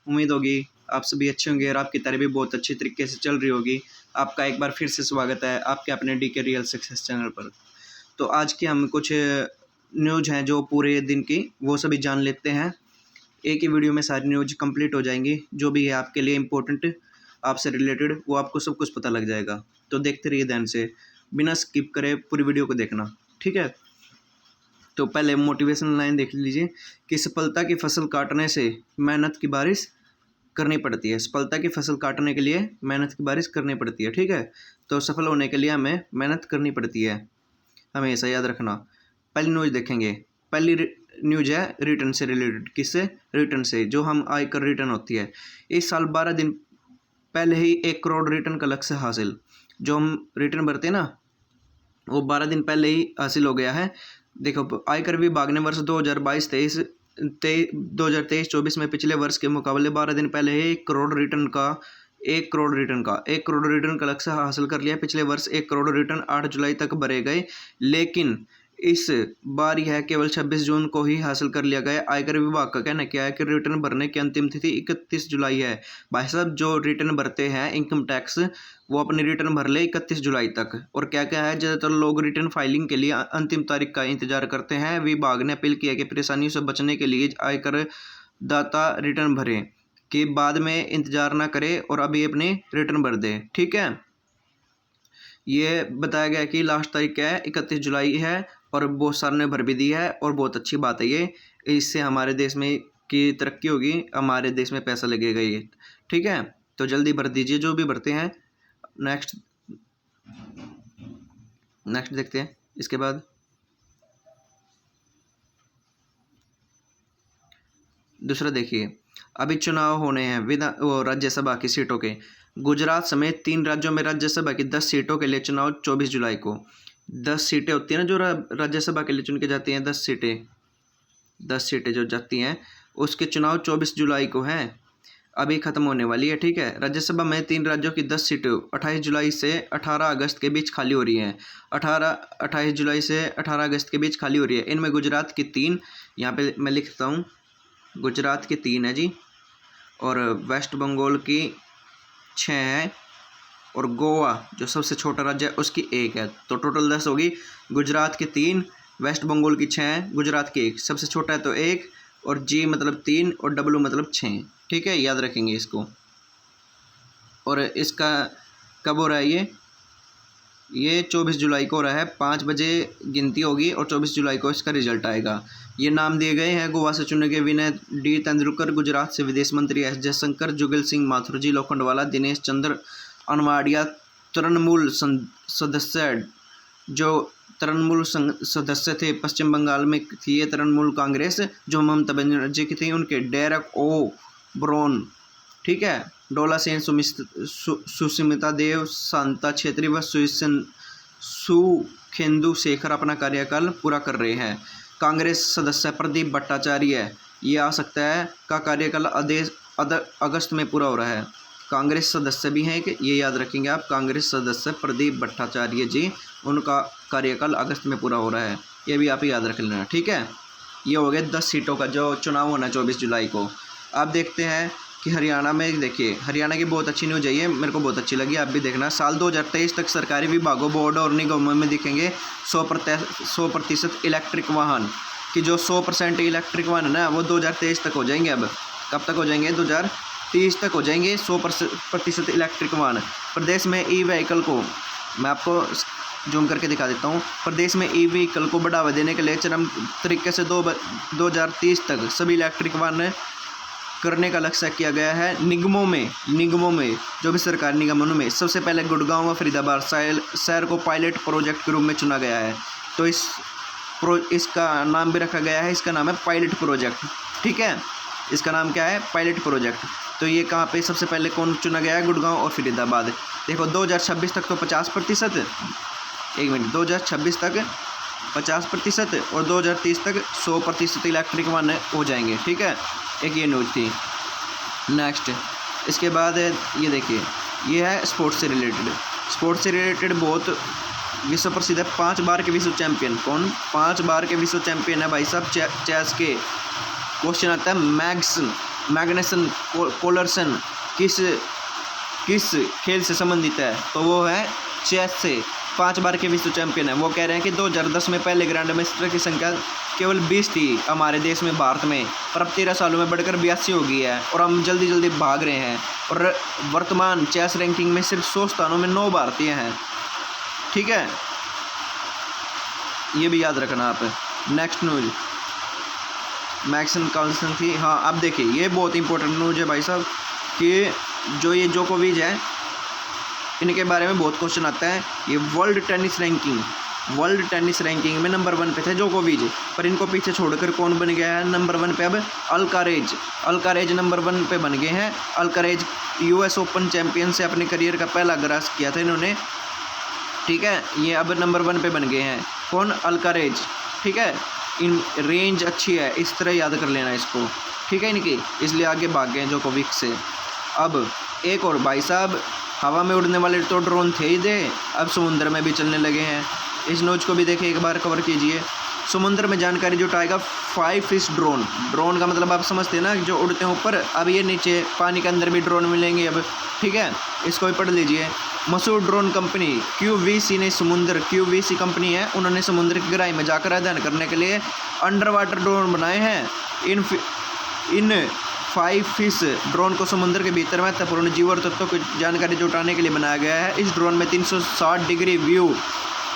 उम्मीद होगी आप सभी अच्छे होंगे और आपकी तैयारी भी बहुत अच्छी तरीके से चल रही होगी। आपका एक बार फिर से स्वागत है आपके अपने डीके रियल सक्सेस चैनल पर। तो आज की हम कुछ न्यूज़ हैं जो पूरे दिन की वो सभी जान लेते हैं। एक ही वीडियो में सारी न्यूज़ कंप्लीट हो जाएंगी, जो भी है आपके लिए इम्पोर्टेंट आपसे रिलेटेड वो आपको सब कुछ पता लग जाएगा। तो देखते रहिए ध्यान से, बिना स्किप करे पूरी वीडियो को देखना, ठीक है। तो पहले मोटिवेशनल लाइन देख लीजिए कि सफलता की फसल काटने से मेहनत की बारिश करनी पड़ती है। सफलता की फसल काटने के लिए मेहनत की बारिश करनी पड़ती है, ठीक है। तो सफल होने के लिए हमें मेहनत करनी पड़ती है, हमेशा याद रखना। पहली न्यूज़ देखेंगे। पहली न्यूज़ है रिटर्न से रिलेटेड। किससे? रिटर्न से। जो हम आयकर रिटर्न होती है, इस साल 12 दिन पहले ही 1 करोड़ रिटर्न का लक्ष्य हासिल। जो हम रिटर्न भरते हैं ना, वो 12 दिन पहले ही हासिल हो गया है। देखो, आयकर विभाग ने वर्ष 2023-24 में पिछले वर्ष के मुकाबले 12 दिन पहले ही 1 करोड़ रिटर्न का लक्ष्य हासिल कर लिया। पिछले वर्ष 1 करोड़ रिटर्न 8 जुलाई तक भरे गए, लेकिन इस बार यह केवल 26 जून को ही हासिल कर लिया गया। आयकर विभाग का कहना क्या है कि रिटर्न भरने की अंतिम तिथि 31 जुलाई है। भाई साहब, जो रिटर्न भरते हैं इनकम टैक्स, वो अपनी रिटर्न भर ले 31 जुलाई तक। और क्या क्या है, ज़्यादातर लोग रिटर्न फाइलिंग के लिए अंतिम तारीख का इंतजार करते हैं। विभाग ने अपील किया कि परेशानियों से बचने के लिए आयकर दाता रिटर्न भरें के बाद में इंतजार ना करे और अभी अपनी रिटर्न भर दे, ठीक है। ये बताया गया कि लास्ट तारीख क्या है, 31 जुलाई है, और बहुत सारे ने भर भी दी है और बहुत अच्छी बात है ये। इससे हमारे देश में की तरक्की होगी, हमारे देश में पैसा लगेगा ये, ठीक है। तो जल्दी भर दीजिए जो भी भरते हैं। नेक्स्ट देखते हैं। इसके बाद दूसरा देखिए, अभी चुनाव होने हैं राज्यसभा की सीटों के। गुजरात समेत 3 राज्यों में राज्यसभा की 10 सीटों के लिए चुनाव 24 जुलाई को। 10 सीटें होती हैं ना जो राज्यसभा के लिए चुन के जाती हैं, 10 सीटें जो जाती हैं, उसके चुनाव 24 जुलाई को हैं। अभी ख़त्म होने वाली है, ठीक है। राज्यसभा में 3 राज्यों की 10 सीटें 28 जुलाई से 18 अगस्त के बीच खाली हो रही हैं। 28 जुलाई से 18 अगस्त के बीच खाली हो रही है। इनमें गुजरात की 3, यहाँ पे मैं लिखता हूँ, गुजरात की 3 है जी, और वेस्ट बंगाल की 6 है, और गोवा जो सबसे छोटा राज्य है उसकी 1 है। तो टोटल 10 होगी। गुजरात की 3, वेस्ट बंगाल की 6, गुजरात की 1, सबसे छोटा है तो 1, और जी मतलब 3 और डब्ल्यू मतलब 6, ठीक है। याद रखेंगे इसको। और इसका कब हो रहा है ये 24 जुलाई को हो रहा है। 5 बजे गिनती होगी और 24 जुलाई को इसका रिजल्ट आएगा। ये नाम दिए गए हैं गोवा से चुने गए विनय डी तेंदुलकर, गुजरात से विदेश मंत्री एस जयशंकर, जुगल सिंह माथुरजी लोखंडवाला, दिनेश चंद्र अनवाडिया तृणमूल सदस्य, जो तृणमूल सदस्य थे पश्चिम बंगाल में थी ये तृणमूल कांग्रेस जो ममता बनर्जी की थी, उनके डेरेक ओ ब्रोन, ठीक है। डोला सेन, सुष्मिता देव, शांता छेत्री व सुखेंदु शेखर अपना कार्यकाल पूरा कर रहे हैं। कांग्रेस सदस्य प्रदीप भट्टाचार्य, ये आ सकता है का कार्यकाल अगस्त में पूरा हो रहा है। कांग्रेस सदस्य भी हैं कि ये याद रखेंगे आप, कांग्रेस सदस्य प्रदीप भट्टाचार्य जी, उनका कार्यकाल अगस्त में पूरा हो रहा है। ये भी आप याद रख लेना, ठीक है। ये हो गए 10 सीटों का जो चुनाव होना है 24 जुलाई को। आप देखते हैं कि हरियाणा में, देखिए हरियाणा की बहुत अच्छी न्यूज़ है ये, मेरे को बहुत अच्छी लगी, आप भी देखना। साल 2023 तक सरकारी विभागों, बोर्ड और निगमों में दिखेंगे 100% इलेक्ट्रिक वाहन की। जो 100% इलेक्ट्रिक वाहन है ना, वो 2023 तक हो जाएंगे। अब कब तक हो जाएंगे? 2030 तक हो जाएंगे 100% इलेक्ट्रिक वाहन। प्रदेश में ई व्हीकल को, मैं आपको जूम करके दिखा देता हूँ। प्रदेश में ई व्हीकल को बढ़ावा देने के लिए चरम तरीके से 2030 तक सभी इलेक्ट्रिक वाहन करने का लक्ष्य किया गया है। निगमों में जो भी सरकारी निगमों में सबसे पहले गुड़गांव व फरीदाबाद शहर को पायलट प्रोजेक्ट के रूप में चुना गया है। तो इसका नाम भी रखा गया है, इसका नाम है पायलट प्रोजेक्ट, ठीक है। इसका नाम क्या है? Pilot project. तो ये कहाँ पे सबसे पहले कौन चुना गया है? गुड़गांव और फरीदाबाद। देखो 2026 तक तो 50%, 2026 तक 50% और 2030 तक 100% इलेक्ट्रिक वाहन हो जाएंगे, ठीक है। एक ये न्यूज़ थी। नेक्स्ट इसके बाद ये देखिए, ये है स्पोर्ट्स से रिलेटेड बहुत विश्व प्रसिद्ध है। 5 बार के विश्व चैंपियन। कौन? 5 बार के विश्व चैंपियन है भाई साहब चेस के। क्वेश्चन आता है मैग्स मैग्नेसन कोलरसन किस खेल से संबंधित है? तो वो है चेस से। 5 बार के विश्व चैंपियन है। वो कह रहे हैं कि 2010 में पहले ग्रैंड मास्टर की संख्या केवल 20 थी हमारे देश में, भारत में, पर अब 13 सालों में बढ़कर 82 हो गई है और हम जल्दी जल्दी भाग रहे हैं। और वर्तमान चेस रैंकिंग में सिर्फ 100 स्थानों में 9 भारतीय हैं। ठीक है, ये भी याद रखना आप। नेक्स्ट न्यूज मैक्सन कार्लसन थी। हाँ, अब देखिए ये बहुत इंपॉर्टेंट न्यूज है भाई साहब कि जो ये जोकोविच है इनके बारे में बहुत क्वेश्चन आता है। ये वर्ल्ड टेनिस रैंकिंग में नंबर 1 पे थे जोकोविच, पर इनको पीछे छोड़कर कौन बन गया है नंबर 1 पे? अब अल्कारेज नंबर 1 पे बन गए हैं। अल्कारेज US ओपन चैंपियन से अपने करियर का पहला ग्रास किया था इन्होंने। ठीक है, ये अब नंबर 1 पे बन गए हैं। कौन? अल्कारेज। ठीक है, इन रेंज अच्छी है, इस तरह याद कर लेना इसको। ठीक है इनकी, इसलिए आगे भाग गए जोकोविच से। अब एक और भाई साहब, हवा में उड़ने वाले तो ड्रोन थे ही थे, अब समुद्र में भी चलने लगे हैं। इस न्यूज को भी देखिए, एक बार कवर कीजिए। समुद्र में जानकारी जुटाएगा 5 फिश ड्रोन का मतलब आप समझते हैं ना, जो उड़ते हैं ऊपर। अब ये नीचे पानी के अंदर भी ड्रोन मिलेंगे अब। ठीक है, इसको भी पढ़ लीजिए। मशहूर ड्रोन कंपनी QVC कंपनी है, उन्होंने समुद्र की गहराई में जाकर अध्ययन करने के लिए अंडर वाटर ड्रोन बनाए हैं। इन 5 फिश ड्रोन को समुद्र के भीतर महत्वपूर्ण जीव और तत्वों की जानकारी जुटाने के लिए बनाया गया है। इस ड्रोन में 360 डिग्री व्यू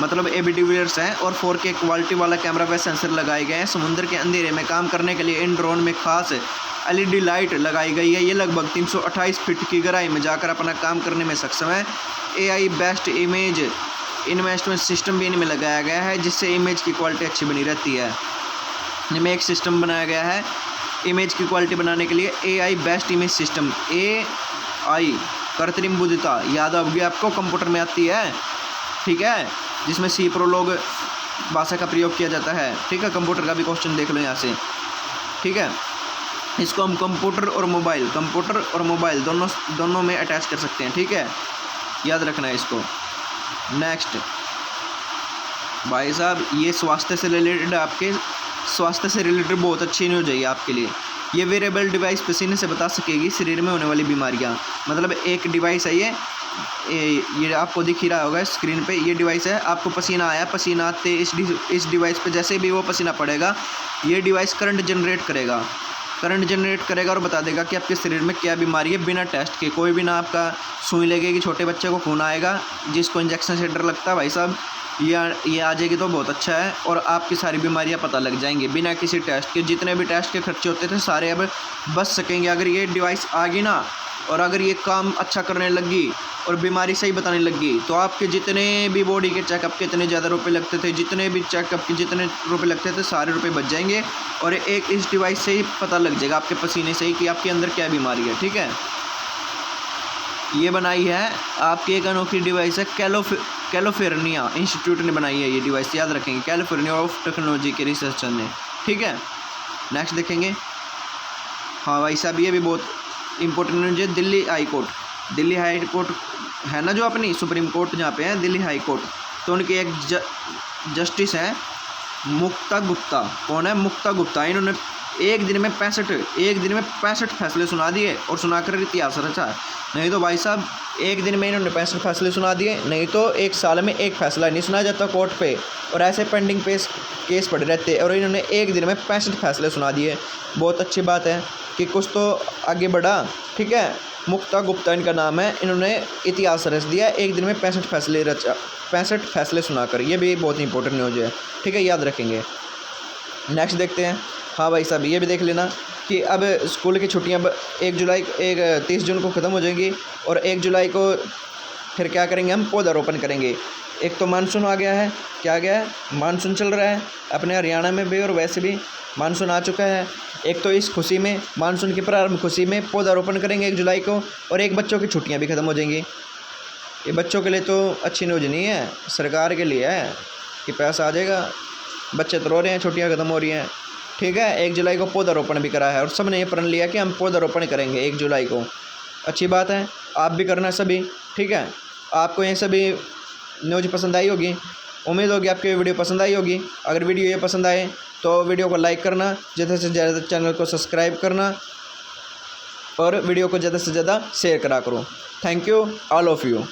मतलब ABDVRs हैं और 4K क्वालिटी वाला कैमरा व सेंसर लगाए गए हैं। समुद्र के अंधेरे में काम करने के लिए इन ड्रोन में खास LED लाइट लगाई गई है। ये लगभग 328 फीट की गहराई में जाकर अपना काम करने में सक्षम है। AI best image investment system भी इनमें लगाया गया है, जिससे इमेज की क्वालिटी अच्छी बनी रहती है। इनमें एक सिस्टम बनाया गया है इमेज की क्वालिटी बनाने के लिए, AI best image system. AI कृत्रिम बुद्धिमत्ता याद होगी आपको, कंप्यूटर में आती है। ठीक है, जिसमें C प्रोलॉग भाषा का प्रयोग किया जाता है। ठीक है, कंप्यूटर का भी क्वेश्चन देख लो यहाँ से। ठीक है, इसको हम कंप्यूटर और मोबाइल दोनों में अटैच कर सकते हैं। ठीक है, याद रखना है इसको। नेक्स्ट भाई साहब, ये स्वास्थ्य से रिलेटेड बहुत अच्छी न्यूज़ है आपके लिए। ये वेरेबल डिवाइस पसीने से बता सकेगी शरीर में होने वाली बीमारियां। मतलब एक डिवाइस है ये आपको दिख ही रहा होगा स्क्रीन पे। ये डिवाइस है, आपको पसीना आया, पसीना आते इस डिवाइस पे जैसे भी वो पसीना पड़ेगा, ये डिवाइस करंट जनरेट करेगा और बता देगा कि आपके शरीर में क्या बीमारी है, बिना टेस्ट के। कोई भी ना आपका सुई लगेगी, छोटे बच्चे को खून आएगा, जिसको इंजेक्शन से डर लगता है भाई साहब, ये आ जाएगी तो बहुत अच्छा है। और आपकी सारी बीमारियां पता लग जाएंगी बिना किसी टेस्ट के। जितने भी टेस्ट के खर्चे होते थे सारे अब बच सकेंगे अगर ये डिवाइस आ गई ना, और अगर ये काम अच्छा करने लगी और बीमारी सही बताने लगी, तो आपके जितने भी बॉडी के चेकअप के इतने ज़्यादा रुपए लगते थे, जितने भी चेकअप के जितने रुपए लगते थे, सारे रुपए बच जाएंगे। और एक इस डिवाइस से ही पता लग जाएगा आपके पसीने से ही कि आपके अंदर क्या बीमारी है। ठीक है, ये बनाई है आपकी एक अनोखी डिवाइस है, कैलिफोर्निया इंस्टीट्यूट ने बनाई है ये डिवाइस, याद रखेंगे, कैलिफोर्निया ऑफ टेक्नोलॉजी के रिसर्चर ने। ठीक है, नेक्स्ट देखेंगे। हाँ भाई साहब, ये भी बहुत इंपॉर्टेंट न्यूज़ है। दिल्ली हाई कोर्ट है ना, जो अपनी सुप्रीम कोर्ट जहाँ पे है, दिल्ली हाई कोर्ट, तो उनके एक जस्टिस हैं मुक्ता गुप्ता। कौन है? मुक्ता गुप्ता। इन्होंने एक दिन में 65 फैसले सुना दिए और सुनाकर इतिहास रचा। नहीं तो भाई साहब, एक दिन में इन्होंने 65 फैसले सुना दिए, नहीं तो एक साल में एक फैसला नहीं सुना जाता कोर्ट पे, और ऐसे पेंडिंग केस पड़े रहते, और इन्होंने एक दिन में 65 फैसले सुना दिए। बहुत अच्छी बात है कि कुछ तो आगे बढ़ा। ठीक है, मुक्ता गुप्ता इनका नाम है, इन्होंने इतिहास रच दिया, एक दिन में 65 फैसले सुनाकर। ये भी बहुत इंपॉर्टेंट न्यूज़ है। ठीक है, याद रखेंगे। नेक्स्ट देखते हैं। हाँ भाई साहब, ये भी देख लेना कि अब स्कूल की छुट्टियां 30 जून को ख़त्म हो जाएंगी, और 1 जुलाई को फिर क्या करेंगे, हम पौधारोपण करेंगे। एक तो मानसून आ गया है, क्या आ गया है, मानसून चल रहा है अपने हरियाणा में भी, और वैसे भी मानसून आ चुका है। एक तो इस खुशी में, मानसून की प्रारंभ खुशी में पौधारोपण करेंगे 1 जुलाई को, और एक बच्चों की छुट्टियां भी ख़त्म हो जाएंगी। ये बच्चों के लिए तो अच्छी न्यूज़ नहीं है, सरकार के लिए है कि पैसा आ जाएगा। बच्चे तो रो रहे हैं, छुट्टियाँ ख़त्म हो रही हैं। ठीक है, 1 जुलाई को पौधारोपण भी करा है, और सब ने ये प्रण लिया कि हम पौधारोपण करेंगे 1 जुलाई को। अच्छी बात है, आप भी करना सभी। ठीक है, आपको ये सभी न्यूज़ पसंद आई होगी, उम्मीद होगी आपको ये वीडियो पसंद आई होगी। अगर वीडियो ये पसंद आए तो वीडियो को लाइक करना, ज़्यादा से ज़्यादा चैनल को सब्सक्राइब करना। और वीडियो को ज़्यादा से ज़्यादा शेयर करा करो। Thank you all of you.